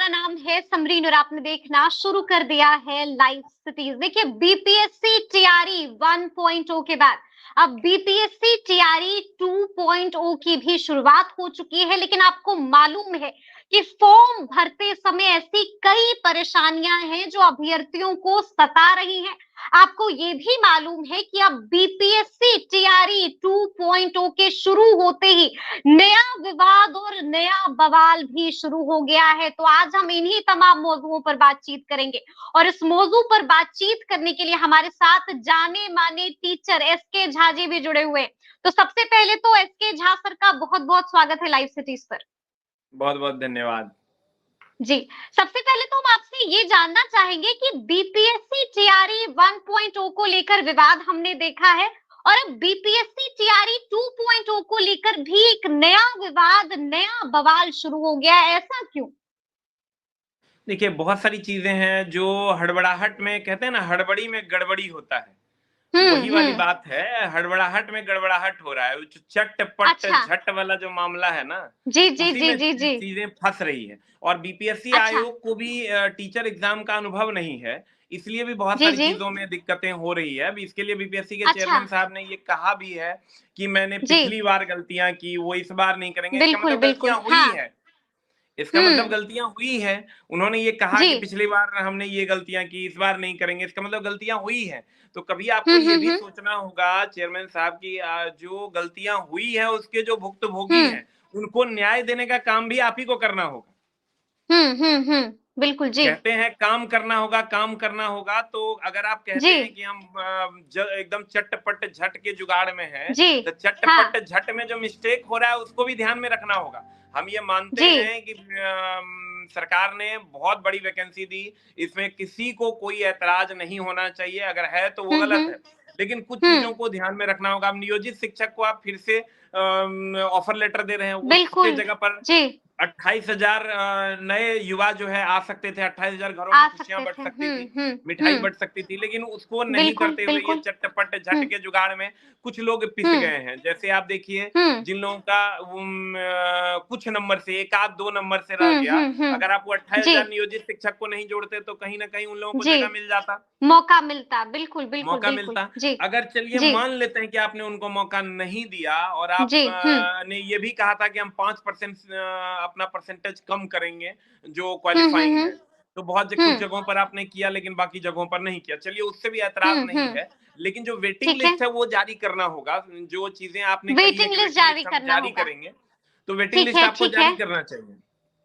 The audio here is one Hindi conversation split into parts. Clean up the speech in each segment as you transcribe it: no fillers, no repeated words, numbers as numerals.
नाम है समरीन और आपने देखना शुरू कर दिया है लाइव सिटीज। देखिए बीपीएससी टीआरई 1.0 के बाद अब बीपीएससी टीआरई 2.0 की भी शुरुआत हो चुकी है, लेकिन आपको मालूम है कि फॉर्म भरते समय ऐसी कई परेशानियां हैं जो अभ्यर्थियों को सता रही हैं। आपको ये भी मालूम है कि अब बीपीएससी टीआरई 2.0 के शुरू होते ही नया विवाद और नया बवाल भी शुरू हो गया है। तो आज हम इन्हीं तमाम मौजुओं पर बातचीत करेंगे और इस मौजू पर बातचीत करने के लिए हमारे साथ जाने माने टीचर एसके झा जी भी जुड़े हुए हैं। तो सबसे पहले तो एसके झा सर का बहुत बहुत स्वागत है लाइव सिटीज पर। बहुत बहुत धन्यवाद जी, सबसे पहले तो हम आपसे ये जानना चाहेंगे कि बीपीएससी टीआरई 1.0 को लेकर विवाद हमने देखा है और अब बीपीएससी टीआरई 2.0 को लेकर भी एक नया विवाद, नया बवाल शुरू हो गया है, ऐसा क्यों? देखिए, बहुत सारी चीजें हैं जो हड़बड़ाहट में, कहते हैं ना, हड़बड़ी में गड़बड़ी होता है। वही वाली हम्म। बात है, हड़बड़ाहट में गड़बड़ाहट हो रहा है। चटपट अच्छा। झट वाला जो मामला है ना, जी जी उसी जी में जी जी। चीजें फंस रही है। और बीपीएससी अच्छा। आयोग को भी टीचर एग्जाम का अनुभव नहीं है, इसलिए भी बहुत जी सारी जी। चीजों में दिक्कतें हो रही है। अब इसके लिए बीपीएससी के अच्छा। चेयरमैन साहब ने ये कहा भी है कि मैंने जी। पिछली बार गलतियां की, वो इस बार नहीं करेंगे। इसका बिल्कुल मतलब बिल्कुल, गलतियां हुई हाँ। है, इसका मतलब हम्म। गलतियां हुई है। उन्होंने ये कहा जी। कि पिछली बार हमने ये गलतियां की, इस बार नहीं करेंगे, इसका मतलब गलतियां हुई है। तो कभी आपको ये भी हम्म। सोचना होगा चेयरमैन साहब की, जो गलतियां हुई है उसके जो भुक्तभोगी हम्म हैं उनको न्याय देने का काम भी आप ही को करना होगा। बिल्कुल जी। कहते हैं काम करना होगा, काम करना होगा। तो अगर आप कहते जी हैं कि हम एकदम चटपट झट के जुगाड़ में हैं, जी। तो हाँ। चटपट झट में जो मिस्टेक हो रहा है उसको भी ध्यान में रखना होगा। हम ये मानते जी। हैं कि सरकार ने बहुत बड़ी वैकेंसी दी, इसमें किसी को कोई ऐतराज नहीं होना चाहिए, अगर है तो वो गलत हम्म। है। लेकिन कुछ चीजों हुँ, को ध्यान में रखना होगा। अब नियोजित शिक्षक को आप फिर से ऑफर लेटर दे रहे हैं, उसके बिल्कुल, जगह पर जी, 28,000 नए युवा जो है आ सकते थे, 28,000 घरों में आ खुशियां सकते बढ़ थे। सकती थी, हुँ, मिठाई बढ़ सकती थी। लेकिन उसको नहीं बिल्कुल, करते हुए ये बिल्कुल। चटपट झट हुँ, के जुगाड़ में कुछ लोग पिस हुँ, गए हैं। जैसे आप देखिए, हुँ, जिन लोगों का कुछ नंबर से, एक आध दो नंबर से रह गया, अगर आप वो जी, 28,000 नियोजित शिक्षक को नहीं जोड़ते तो कहीं ना कहीं उन लोगों को जी, जगह मिल जाता, मौका मिलता। बिल्कुल, बिल्कुल, मौका बिल्कुल। मिलता। जी, अगर चलिए जी, मान लेते हैं कि आपने उनको मौका नहीं दिया और आप जी, ने ये भी कहा था कि हम 5% अपना परसेंटेज कम करेंगे जो हुँ, हुँ, क्वालिफाइंग हुँ, है। तो बहुत कुछ हुँ, जगहों पर आपने किया, लेकिन बाकी जगहों पर नहीं किया। चलिए, उससे भी ऐतराज नहीं हुँ, है। लेकिन जो वेटिंग ठीक है। लिस्ट है वो जारी करना होगा। जो चीजें आपने कही है वेटिंग कि लिस्ट वेटिंग जारी लिस्ट हम करना जारी होगा। करेंगे, तो वेटिंग लिस्ट आपको ठीक है, जारी करना चाहिए।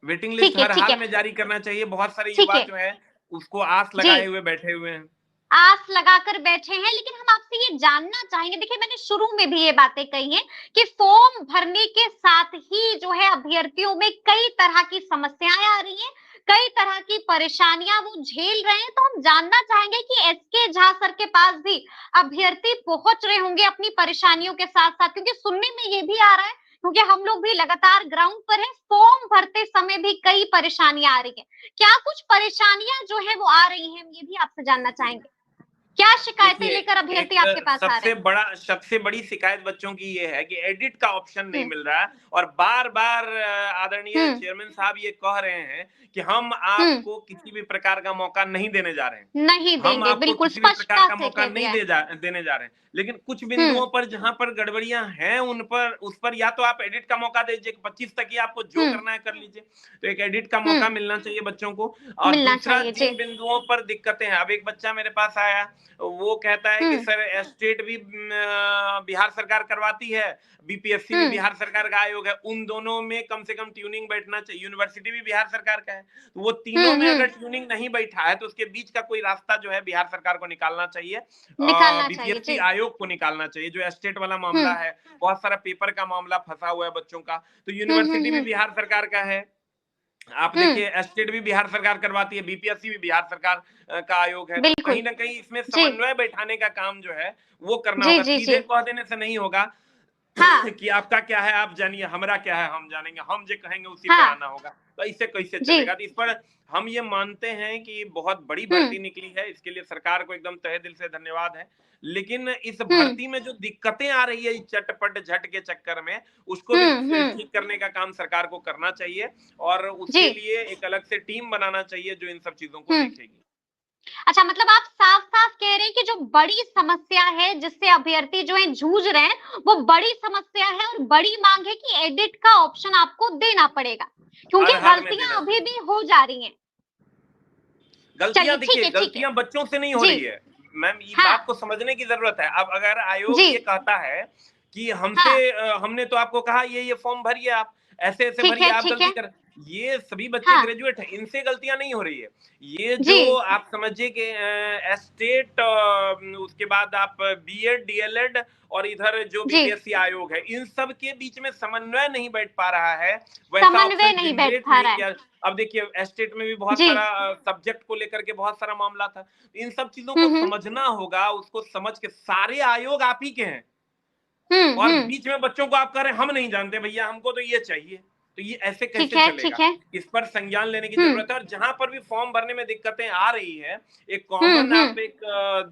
वेटिंग लिस्ट ठीक है, हर ठीक हाल है, में जारी करना चाहिए। बहुत सारे ठीक युवा है। जो है उसको आस जी। लगाए हुए बैठे हुए हैं। आस लगाकर बैठे हैं, लेकिन हम आपसे ये जानना चाहेंगे, देखिए मैंने शुरू में भी ये बातें कही हैं कि फॉर्म भरने के साथ ही जो है अभ्यर्थियों में कई तरह की समस्याएं आ रही हैं, कई तरह की परेशानियां वो झेल रहे हैं। तो हम जानना चाहेंगे कि एसके झा सर के पास भी अभ्यर्थी पहुंच रहे होंगे अपनी परेशानियों के साथ साथ, क्योंकि सुनने में ये भी आ रहा है, क्योंकि हम लोग भी लगातार ग्राउंड पर है, फॉर्म भरते समय भी कई परेशानियां आ रही है। क्या कुछ परेशानियां जो है वो आ रही हैं, हम ये भी आपसे जानना चाहेंगे। क्या शिकायतें देखिए, लेकर अभ्यर्थी एक आपके पास आ रहे हैं? सबसे बड़ी शिकायत बच्चों की ये है कि एडिट का ऑप्शन नहीं हुँ, मिल रहा है। और बार बार आदरणीय हुँ, चेयरमैन साहब ये कह रहे हैं कि हम हुँ, आपको किसी भी प्रकार का मौका नहीं देने जा रहे हैं, नहीं हम देंगे, आपको बिल्कुल किसी भी प्रकार स्पष्टता का से मौका कह नहीं दिया है। देने जा रहे हैं। लेकिन कुछ हुँ, बिंदुओं पर जहां पर गड़बड़ियां हैं, उस पर या तो आप एडिट का मौका दीजिए, 25 तक ही आपको जो हुँ, करना है कर लीजिए। तो एक एडिट का हुँ, मौका मिलना चाहिए बच्चों को। और मिलना दूसरा, चाहिए, जी। जिन बिंदुओं पर दिक्कतें हैं, अब एक बच्चा मेरे पास आया, वो कहता है कि हुँ, सर एस्टेट भी बिहार सरकार करवाती है, बीपीएससी भी हुँ, बिहार सरकार का आयोग है, उन दोनों में कम से कम ट्यूनिंग बैठना चाहिए। यूनिवर्सिटी भी बिहार सरकार का है, तो वो तीनों में अगर हुँ, ट्यूनिंग नहीं बैठा है तो उसके बीच का कोई रास्ता जो है बिहार सरकार को निकालना चाहिए, निकालना चाहिए, बीपीएससी जी। आयोग को निकालना चाहिए। जो एस्टेट वाला हुँ, मामला है, बहुत सारा पेपर का मामला फंसा हुआ है बच्चों का, तो हुँ, यूनिवर्सिटी भी हुँ, बिहार सरकार का है। आप हुँ, देखिए, एस्टेट भी बिहार सरकार करवाती है, बीपीएससी भी बिहार सरकार का आयोग है। तो बिल्कुल। कहीं ना कहीं इसमें जी, समन्वय बैठाने का काम जो है वो करना जी, होगा। जी, जी। सीधे कह देने से नहीं होगा। हाँ, कि आपका क्या है आप जानिए, हमारा क्या है हम जानेंगे, हम जो कहेंगे उसी पे हाँ, आना होगा। तो इससे कैसे जी। चलेगा? तो इस पर हम ये मानते हैं कि बहुत बड़ी हुँ, भर्ती निकली है, इसके लिए सरकार को एकदम तहे दिल से धन्यवाद है। लेकिन इस हुँ, भर्ती में जो दिक्कतें आ रही है इस चटपट झट के चक्कर में, उसको भी हुँ, हुँ, ठीक करने का काम सरकार को करना चाहिए और जी। उसके लिए एक अलग से टीम बनाना चाहिए जो इन सब चीज़ों को हुँ। देखेगी। अच्छा, मतलब आप साफ-साफ कह रहे हैं कि जो बड़ी समस्या है जिससे अभ्यर्थी जो है जूझ रहे हैं, वो बड़ी समस्या है और बड़ी माँग है कि एडिट का ऑप्शन आपको देना पड़ेगा, हर क्योंकि हाल में गलतियाँ देना अभी चाहिए। भी हो जा रही हैं। चलिए गलतियाँ ठीक देखिए, है, ठीक है। गलतियाँ बच्चों से नहीं हो जी, रही है। मैम ये हाँ, बात को समझने की ज़रूरत है। अब अगर आयोग जी, ये कहता है कि हाँ, हमने तो आपको कहा ये फॉर्म भरिए आप, ऐसे-ऐसे ठीक भरिए, है, आप ठीक गलती है। कर ये सभी बच्चे हाँ, ग्रेजुएट हैं, इनसे गलतियाँ नहीं हो रही है। ये जी। जो आप समझिए कि एस्टेट उसके बाद आप बीएड, डीएलएड और इधर जो जी, बीपीएससी आयोग है, इन सब के बीच में समन्वय नहीं बैठ पा रहा है, वैसा समन्वय ऑप्शन नहीं बैठ जनरेट पा नहीं रहा है। किया। अब देखिए एस्टेट में भी बहुत जी। सारा सब्जेक्ट को लेकर के बहुत सारा मामला था। इन सब चीज़ों हुँ, को हुँ। समझना होगा, उसको समझ के सारे आयोग आप ही के हैं हुँ, और हुँ। बीच में बच्चों को आप कह रहे हैं हम नहीं जानते भैया हमको तो ये चाहिए। तो ये ऐसे ठीक कैसे है, चलेगा? ठीक है। इस पर संज्ञान लेने की हुँ, ज़रूरत है और जहाँ पर भी फॉर्म भरने में दिक्कतें आ रही है, एक हुँ, कॉमन हुँ। आप एक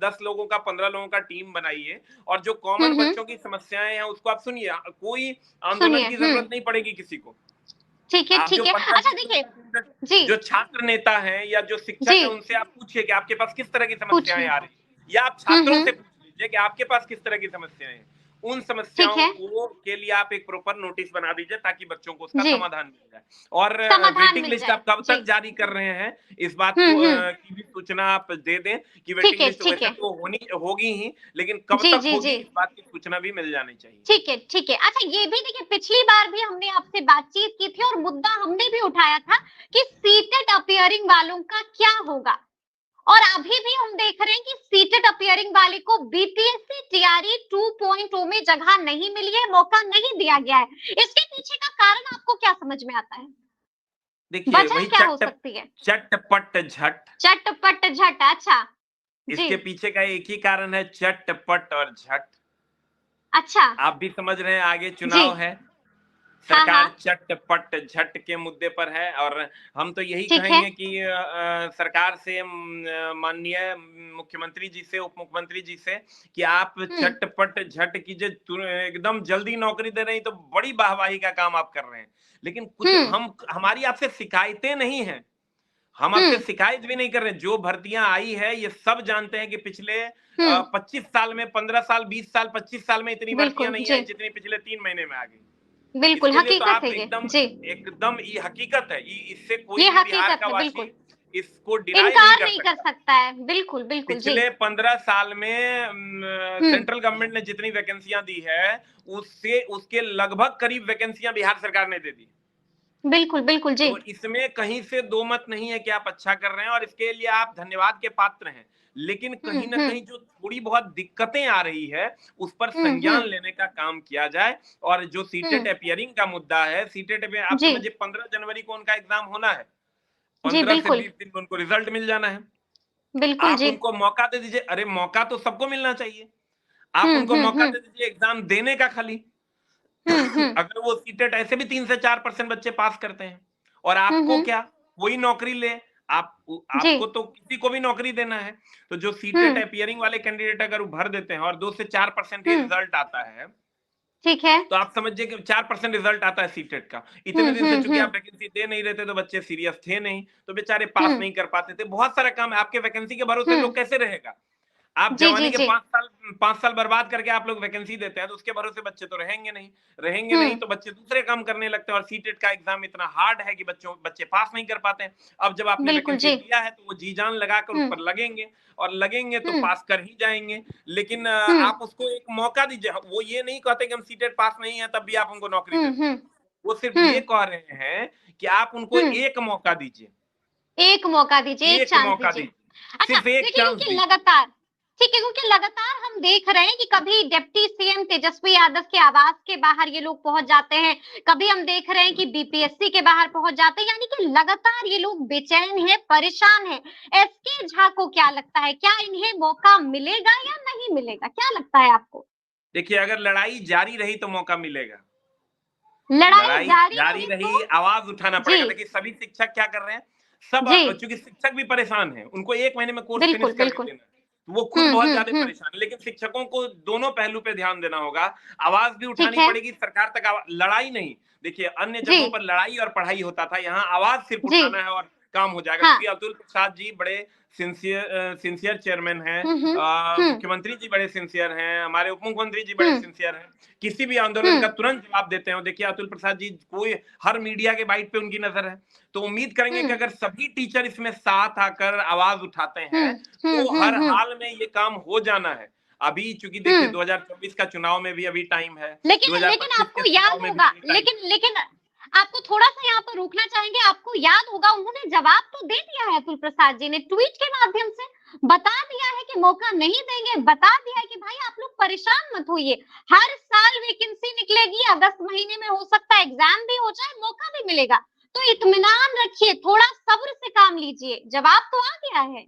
10 लोगों का 15 लोगों का टीम बनाइए और जो हुँ, कॉमन हुँ। बच्चों की समस्याएँ हैं उसको आप सुनिए। कोई आंदोलन सुनिए, की हुँ। ज़रूरत नहीं पड़ेगी किसी को। ठीक है, आप जो ठीक है। अच्छा 15-20 देखिए मिनट जी, जो छात्र नेता हैं या जो शिक्षक जी, हैं उनसे आप पूछिए कि आपके पास किस तरह की समस्याएं पूछिए। आ रही हैं या आप हुँ, छात्रों हुँ। से पूछ लीजिए कि आपके पास किस तरह की समस्याएं हैं। उन ठीक समस्याओं है। को के लिए आप एक प्रॉपर नोटिस बना दीजिए ताकि बच्चों को उसका जी, समाधान मिल जाए। और समाधान वेटिंग मिल लिस्ट जाए। आप कब जी। तक जारी कर रहे हैं इस बात हुँ, को हुँ। की भी सूचना आप दे दें कि ठीक वेटिंग है, लिस्ट ठीक वैसे है। तो होनी होगी ही लेकिन कब जी, तक जी, होगी जी। इस बात की सूचना भी मिल जानी चाहिए। ठीक है, ठीक है। अच्छा ये भी देखिए पिछली बार भी हमने आपसे बातचीत की थी और मुद्दा हमने भी उठाया था कि सीटेट अपीयरिंग वालों का क्या होगा? और अभी भी हम देख रहे हैं कि सीटेट अपीयरिंग वाले को बीपीएससी टीआरई 2.0 में जगह नहीं मिली है, मौका नहीं दिया गया है। इसके पीछे का कारण आपको क्या समझ में आता है? देखिए वजह वही क्या हो सकती है? चटपट झट चटपट झट अच्छा। जी। इसके पीछे का एक ही कारण है चटपट और झट। अच्छा। आप भी समझ रहे हैं आगे जी। चुनाव है, हाँ, सरकार हाँ। चटपट झट के मुद्दे पर है और हम तो यही ठीक है। कहेंगे कि सरकार से माननीय मुख्यमंत्री जी से, उप मुख्यमंत्री जी से कि आप हुँ, चटपट झट कीजिए एकदम जल्दी नौकरी दे रहे हैं तो बड़ी वाहवाही का काम आप कर रहे हैं। लेकिन कुछ हुँ, हम हमारी आपसे शिकायतें नहीं हैं। हम हुँ, आपसे शिकायत भी नहीं कर रहे। जो भर्तियाँ आई है, ये सब जानते हैं कि पिछले हुँ। 25 साल में 15 साल, 20 साल, 25 साल में इतनी भर्तियाँ बिल्कुल, नहीं जी। आई, जितनी पिछले 3 महीने में आ गई। बिल्कुल, इसके लिए तो हकीकत आप है ये। एकदम जी, एकदम ये हकीकत है। इससे कोई ये भी बिहार हकीकत का है, वासी बिल्कुल। इसको डिनाई नहीं इनकार कर नहीं कर सकता। सकता है। बिल्कुल, बिल्कुल, जी। पिछले 15 साल में हुँ, सेंट्रल गवर्नमेंट ने जितनी वैकेंसियाँ दी है, उससे उसके लगभग करीब वैकेंसियाँ बिहार सरकार ने दे दी। बिल्कुल, बिल्कुल, जी। तो इसमें कहीं से दो मत नहीं है कि आप अच्छा कर रहे हैं और इसके लिए आप धन्यवाद के पात्र हैं। लेकिन हुँ, कहीं न हुँ, कहीं जो थोड़ी बहुत दिक्कतें आ रही है, उस पर हुँ, हुँ, संज्ञान लेने का काम किया जाए और जो सीटेट हुँ। अपीयरिंग का मुद्दा है, सीटेट पे आप जी, समझिए 15 जनवरी को उनका एग्ज़ाम होना है। जी, 15 से बिल्कुल। 20 दिन में उनको रिज़ल्ट मिल जाना है। बिल्कुल, आप जी। उनको मौका दे दीजिए। अरे! मौका तो सबको मिलना चाहिए। आप हुँ, उनको हुँ, मौका हुँ। दे दीजिए एग्ज़ाम देने का खाली। हुँ, हुँ। अगर वो सीटेट ऐसे भी 3 से 4% बच्चे पास करते हैं और हुँ, आपको हुँ। क्या वही नौकरी ले जी। आपको तो किसी को भी नौकरी देना है तो जो सीटेट हुँ, अपीयरिंग वाले कैंडिडेट अगर वो भर देते हैं और 2 से 4% ही हुँ। रिजल्ट आता है ठीक है। तो आप समझिए कि 4% रिजल्ट आता है सीटेट का। हुँ, इतने दिन से हुँ, चूंकि हुँ। आप वैकेंसी दे नहीं रहे थे तो बच्चे सीरियस थे नहीं तो बेचारे हुँ, पास नहीं कर पाते थे। बहुत सारा काम है आपके वैकेंसी के भरोसे हुँ। लोग कैसे रहेगा। आप जी, जी, जवानी के जी। 5 साल बर्बाद करके आप लोग वैकेंसी देते हैं, तो उसके भरोसे बच्चे तो रहेंगे हुँ। नहीं तो बच्चे दूसरे काम करने लगते हैं और सीटेट का एग्ज़ाम इतना हार्ड है कि बच्चे पास नहीं कर पाते हैं। अब जब आपने बिल्कुल, वैकेंसी जी। दिया है, तो वो जी-जान लगाकर उस हुँ, पर लगेंगे और लगेंगे तो हुँ, पास कर ही जाएँगे। लेकिन हुँ, आप उसको एक मौका दीजिए। वो ये नहीं कहते कि हम सीटेट पास नहीं है, तब भी आप उनको नौकरी हुँ, दे दो। हुँ, वो सिर्फ़ हुँ, ये कह रहे हैं कि आप उनको हुँ। एक मौका दीजिए, एक मौका दीजिए, एक एक चांस मौका दीजिए। दीजिए, अच्छा, सिर्फ़ एक देखिए चांस क्योंकि दीजिए। लगातार ठीक है, क्योंकि लगातार हम देख रहे हैं कि कभी डिप्टी सीएम तेजस्वी यादव के आवास के बाहर ये लोग पहुँच जाते हैं, कभी हम देख रहे हैं कि बीपीएससी के बाहर पहुँच जाते हैं, यानी कि लगातार ये लोग बेचैन हैं, परेशान हैं। एसके झा को क्या लगता है, क्या इन्हें मौका मिलेगा या नहीं मिलेगा? क्या लगता है आपको? देखिए, अगर लड़ाई जारी रही तो मौका मिलेगा। लड़ाई लड़ाई जारी जारी रही तो? रही, आवाज उठाना जी, पड़ेगा। देखिए, सभी शिक्षक क्या कर रहे हैं, सब जी, चूंकि शिक्षक भी परेशान हैं, उनको 1 महीने में कोर्स फिनिश बिल्कुल, करके बिल्कुल। देना है, तो वो खुद बहुत ज्यादा हुँ। परेशान है। लेकिन शिक्षकों को दोनों पहलू पे ध्यान देना होगा, आवाज भी ठीक उठानी है। पड़ेगी, सरकार तक लड़ाई नहीं। देखिए, अन्य जी, जगहों पर लड़ाई और पढ़ाई होता था, यहाँ आवाज सिर्फ जी, उठाना है और काम हो जाएगा। हाँ। क्योंकि अब्दुल प्रसाद जी बड़े सिंसियर चेयरमैन हैं, हुँ। हुँ, मुख्यमंत्री जी बड़े सिंसियर हैं, हमारे उप मुख्यमंत्री जी बड़े हुँ, सिंसियर हैं। किसी भी आंदोलन का हुँ, तुरंत जवाब देते हैं। और देखिए, अतुल प्रसाद जी, कोई हर मीडिया के बाइट पे उनकी नजर है। तो उम्मीद करेंगे कि हुँ, अगर सभी टीचर इसमें साथ आकर आवाज उठाते हुँ, हैं, हुँ, तो हुँ, हर हुँ, हाल में ये काम हो जाना है। अभी चूंकि देखिए, हुँ। 2024 का चुनाव में भी अभी टाइम है, लेकिन लेकिन 2025 के आपको चुनाव याद में भी होगा, अभी टाइम। लेकिन लेकिन आपको थोड़ा-सा यहाँ पर रोकना चाहेंगे, आपको याद होगा उन्होंने जवाब तो दे दिया है अतुल प्रसाद जी ने ट्वीट के माध्यम से, बता दिया है कि मौका नहीं देंगे, बता दिया है कि भाई आप लोग परेशान मत होइए, हर साल वैकेंसी निकलेगी, अगस्त महीने में हो सकता है एग्ज़ाम भी हो जाए, मौका भी मिलेगा, तो इत्मीनान रखिए, थोड़ा सब्र से काम लीजिए, जवाब तो आ गया है।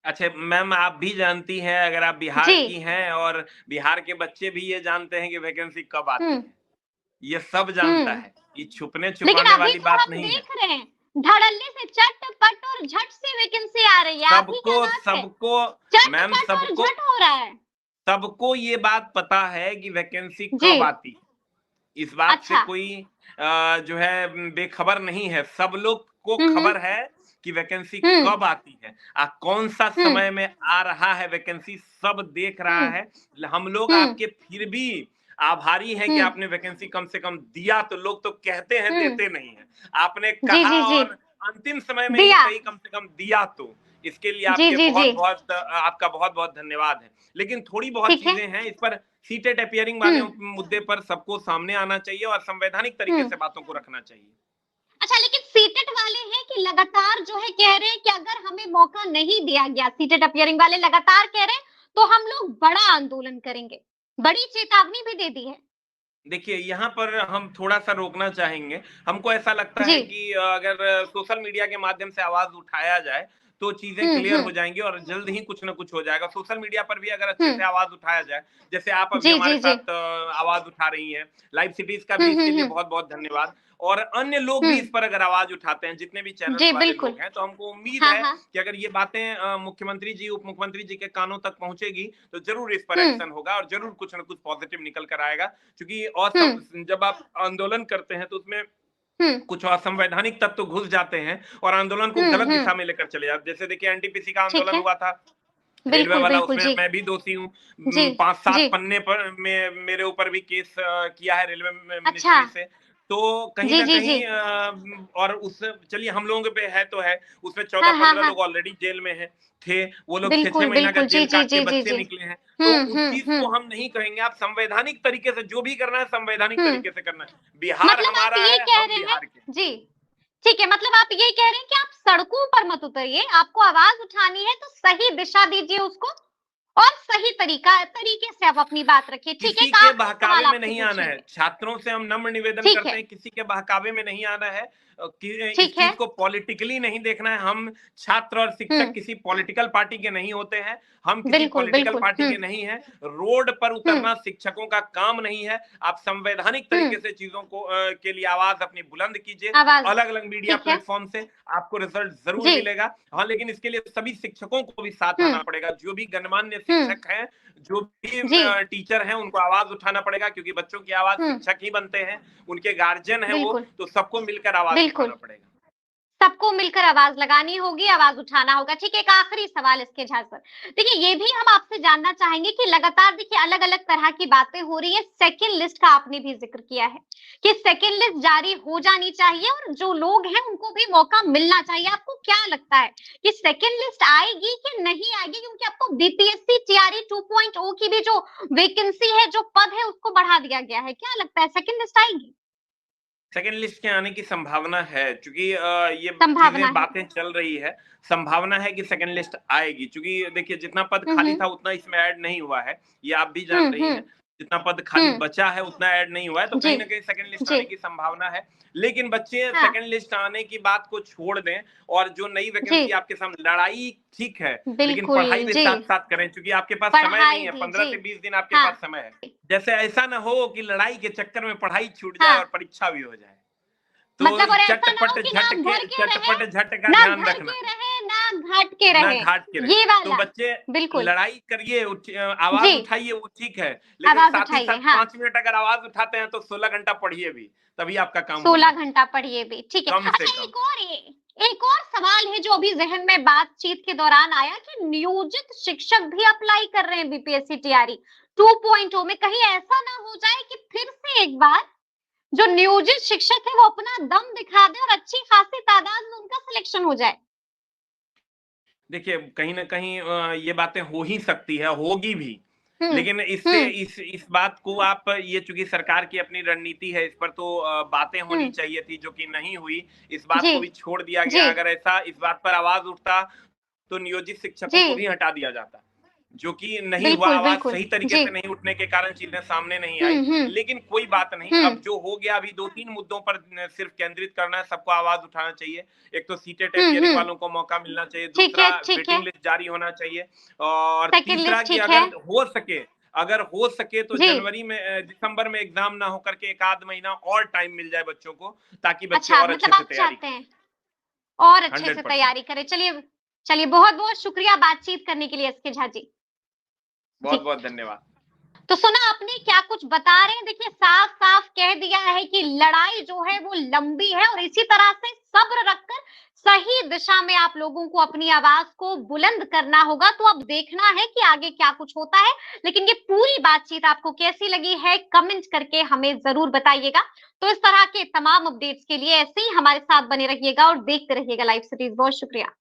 अच्छा मैम, आप भी जानती हैं, अगर आप बिहार जी, की हैं, और बिहार के बच्चे भी ये जानते हैं कि वैकेंसी कब हुँ, आती है। ये सब जानता हुँ। है। ये छुपने लेकिन छुपाने अभी वाली तो बात हम नहीं है। देख रहे हैं, धड़ल्ले से चट-पट और झट से वैकेंसी आ रही है। आप ही सबको क्या बात है? सबको मैम, चट-पट और सबको झट हो रहा है। सबको ये बात पता है कि वैकेंसी जी, कब आती है। इस बात से अच्छा। कोई जो है बेखबर नहीं है। सब लोग को हुँ। खबर है कि वैकेंसी हुँ, कब आती है। कौन सा हुँ, समय में आ रहा है वैकेंसी, सब देख हुँ, रहा है। हम लोग हुँ, आपके फिर भी आभारी हैं कि हुँ, आपने वैकेंसी कम से कम दिया। तो लोग तो कहते हैं, हुँ। देते नहीं हैं। आपने जी, कहा जी, जी। और अंतिम समय में ही दिया। सही, कम से कम दिया। तो इसके लिए जी, आपके जी, जी। आपका बहुत बहुत धन्यवाद है। लेकिन थोड़ी बहुत ठीक है। चीजें हैं, इस पर सीटेट अपीयरिंग हुँ, वाले मुद्दे पर सबको सामने आना चाहिए और संवैधानिक हुँ। तरीके से बातों को रखना चाहिए। अच्छा, लेकिन सीटेट वाले हैं कि लगातार जो है कह रहे हैं कि अगर हमें मौका नहीं दिया गया, सीटेट अपीयरिंग वाले लगातार कह रहे हैं, तो हम लोग बड़ा आंदोलन करेंगे। बड़ी चेतावनी भी दे दी है। देखिए, यहाँ पर हम थोड़ा-सा रोकना चाहेंगे। हमको ऐसा लगता जी। है कि अगर सोशल मीडिया के माध्यम से आवाज़ उठाया जाए, तो चीज़ें हुँ, क्लियर हुँ, हो जाएँगी और जल्द ही कुछ न कुछ हो जाएगा। सोशल मीडिया पर भी अगर हुँ। अच्छे से आवाज़ उठाया जाए, जैसे आप अभी जी, हमारे जी, जी। साथ आवाज़ उठा रही हैं, लाइव सिटीज़ का हुँ, भी हुँ, इसके लिए हुँ। बहुत-बहुत धन्यवाद। और अन्य लोग हुँ। भी इस पर अगर आवाज़ उठाते हैं, जितने भी चैनल्स जी, वाले बिल्कुल। लोग हैं, तो हमको उम्मीद हाँ, है हाँ। कि अगर ये बातें मुख्यमंत्री जी, उप मुख्यमंत्री जी के कानों तक पहुँचेगी, तो ज़रूर इस पर हुँ, एक्शन होगा और ज़रूर कुछ न कुछ पॉज़िटिव निकल कर आएगा। क्योंकि हुँ, जब आप आंदोलन करते हैं, तो उसमें हुँ, कुछ असंवैधानिक तत्व घुस जाते हैं और आंदोलन को हुँ, गलत हुँ। दिशा में लेकर चले जाते हैं। जैसे देखिए, एनटीपीसी का ठीक आंदोलन है। हुआ था, रेलवे बिल्कुल, वाला, बिल्कुल। उसमें जी, मैं भी दोषी हूँ। जी, 5-7 जी। पन्ने पर मेरे ऊपर भी केस किया है रेलवे अच्छा। मिनिस्ट्री से। तो कहीं जी, न जी, जी। कहीं और उस चलिए, हम लोगों पे है तो है, उसमें हाँ, हाँ, 14-15 हाँ। लोग ऑलरेडी जेल में हैं, थे। वो लोग 6-6 बिल्कुल, महीना का बिल्कुल। जी, जेल जी, काट के जी, जी, बच्चे जी। निकले हैं। तो हुँ, उस हुँ, चीज़ हुँ, को हम नहीं कहेंगे। आप संवैधानिक तरीके से जो भी करना है, संवैधानिक हुँ। तरीके से करना है। बिहार मतलब आप हमारा ये है, कह हम रहे हैं बिहार के हैं। जी, ठीक है, मतलब आप ये कह रहे हैं कि आप सड़कों पर मत उतरिए, आपको आवाज़ उठानी है तो सही दिशा दीजिए उसको और सही तरीके से आप अपनी बात रखिए। ठीक है, किसी एक के आखिरी बहकावे सवाल में आपसे नहीं आना है। पूछेंगे। छात्रों से हम नम्र निवेदन ठीक करते है, हैं, किसी के बहकावे में नहीं आना है। इस ठीक है। चीज़ को पॉलिटिकली नहीं देखना है। हम छात्र और हुँ, शिक्षक किसी पॉलिटिकल पार्टी के नहीं होते हैं। हम किसी बिल्कुल, पॉलिटिकल बिल्कुल। पार्टी हुँ, के नहीं हैं। रोड पर हुँ, उतरना शिक्षकों का काम नहीं है। आप संवैधानिक हुँ, तरीके से चीज़ों को के लिए आवाज़ अपनी बुलंद कीजिए। आवाज़ अलग-अलग मीडिया ठीक है। प्लेटफ़ॉर्म से आपको रिज़ल्ट ज़रूर जी, मिलेगा। हाँ, लेकिन इसके लिए सभी शिक्षकों को भी साथ हुँ, आना पड़ेगा। जो भी गणमान्य हुँ, शिक्षक हैं, जो भी जी, टीचर हैं, उनको आवाज़ उठाना पड़ेगा। क्योंकि बच्चों की आवाज़ हुँ, शिक्षक ही बनते हैं, उनके गार्जियन हैं वो, बिल्कुल, तो सबको मिलकर आवाज़ बिल्कुल। उठाना पड़ेगा। सबको मिलकर आवाज लगानी होगी, आवाज उठाना होगा। ठीक है, एक आखिरी सवाल इसके झाड़ पर। देखिए, ये भी हम आपसे जानना चाहेंगे कि लगातार देखिए अलग-अलग तरह की बातें हो रही है। सेकंड लिस्ट का आपने भी ज़िक्र किया है कि सेकंड लिस्ट जारी हो जानी चाहिए और जो लोग हैं उनको भी मौका मिलना चाहिए। आपको क्या लगता है कि सेकंड लिस्ट आएगी कि नहीं आएगी? क्योंकि आपको बीपीएससी टीआरई 2.0 की भी जो वैकेंसी है, जो पद है उसको बढ़ा दिया गया है। क्या लगता है सेकंड लिस्ट आएगी? सेकंड लिस्ट के आने की संभावना है, क्योंकि ये संभावना चीज़ें है। बातें चल रही है। संभावना है कि सेकंड लिस्ट आएगी, क्योंकि देखिए, जितना पद हुँ, खाली हुँ। था उतना इसमें ऐड नहीं हुआ है, ये आप भी हुँ, जान रही हुँ। हैं। जितना पद खाली हम्म। बचा है उतना ऐड नहीं हुआ है, तो जी। कहीं ना कहीं सेकंड लिस्ट जी। आने की संभावना है। लेकिन बच्चे हाँ। सेकंड लिस्ट आने की बात को छोड़ दें, और जो नई जी। वैकेंसी आपके सामने, लड़ाई ठीक है, लेकिन बिल्कुल। पढ़ाई भी जी। साथ साथ करें, क्योंकि आपके पास समय नहीं पढ़ाई है, भी। 15 जी। से 20 दिन आपके हाँ। पास समय है। जैसे ऐसा ना हो कि लड़ाई के चक्कर में पढ़ाई छूट जाए हाँ। और परीक्षा भी हो जाए। तो मतलब और ऐसा ना हो चटपट कि ना झट के भर के रहे, चटपट झट का ना ध्यान भर रखना के है, रहे, ना घट के ना रहे। घाट के रहे। ये तो वाला। बच्चे बिल्कुल। लड़ाई करिए, आवाज जी। उठाइए, वो ठीक है, लेकिन आवाज साथ ही उठाइए। साथ हाँ। 5 मिनट अगर आवाज उठाते हैं तो 16 घंटा पढ़िए भी, तभी आपका काम 16 होना है, घंटा पढ़िए भी। ठीक है। कम से अच्छा, कम। एक और सवाल है जो अभी ज़हन में बातचीत के दौरान आया कि नियोजित शिक्षक भी अप्लाई कर रहे हैं बीपीएससी टीआरई 2.0 में। कहीं ऐसा ना हो जाए कि फिर से एक बार जो नियोजित शिक्षक है वो अपना दम दिखा दे और अच्छी खासी तादाद में उनका सिलेक्शन हो जाए? देखिए, कहीं न कहीं ये बातें हो ही सकती है, होगी भी। हुँ। लेकिन इससे हुँ। इस बात को आप, ये चूँकि सरकार की अपनी रणनीति है, इस पर तो बातें होनी हुँ। चाहिए थी, जो कि नहीं हुई। इस बात जी। को भी छोड़ दिया जी। गया। अगर ऐसा इस बात पर आवाज़ उठता, तो नियोजित शिक्षकों जी। को भी हटा दिया जाता, जो कि नहीं हुआ। बिल्कुल, आवाज़ बिल्कुल। सही तरीके जी। से नहीं उठने के कारण चीज़ें सामने नहीं हुँ। आई। हुँ। लेकिन कोई बात नहीं, हुँ। अब जो हो गया, अभी 2-3 मुद्दों पर सिर्फ़ केंद्रित करना है, सबको आवाज़ उठाना चाहिए। एक तो सीटेट हुँ। अपीयरिंग हुँ। वालों को मौका मिलना चाहिए, ठीक है। दूसरा ठीक है। वेटिंग लिस्ट जारी होना चाहिए, और सेकंड तीसरा लिस्ट कि ठीक है। अगर हो सके तो जी। जनवरी में, दिसंबर में एग्ज़ाम ना हो करके 1 आध महीना और टाइम मिल जाए बच्चों को, ताकि बच्चे अच्छा, और अच्छे मतलब से आप तैयारी चाहते करें। हैं और अच्छे से 100%। तैयारी करें। चलिए, चलिए बहुत-बहुत शुक्रिया बातचीत करने के लिए एसके झा जी। जी। बहुत-बहुत धन्यवाद। तो सुना आपने क्या कुछ बता रहे हैं। देखिए, साफ-साफ कह दिया है कि लड़ाई जो है वो लंबी है और इसी तरह से सब्र रखकर सही दिशा में आप लोगों को अपनी आवाज को बुलंद करना होगा। तो अब देखना है कि आगे क्या कुछ होता है। लेकिन ये पूरी बातचीत आपको कैसी लगी है, कमेंट करके हमें ज़रूर बताइएगा। तो इस तरह के तमाम अपडेट्स के लिए ऐसे ही हमारे साथ बने रहिएगा और देखते रहिएगा लाइव सिटीज़। बहुत शुक्रिया।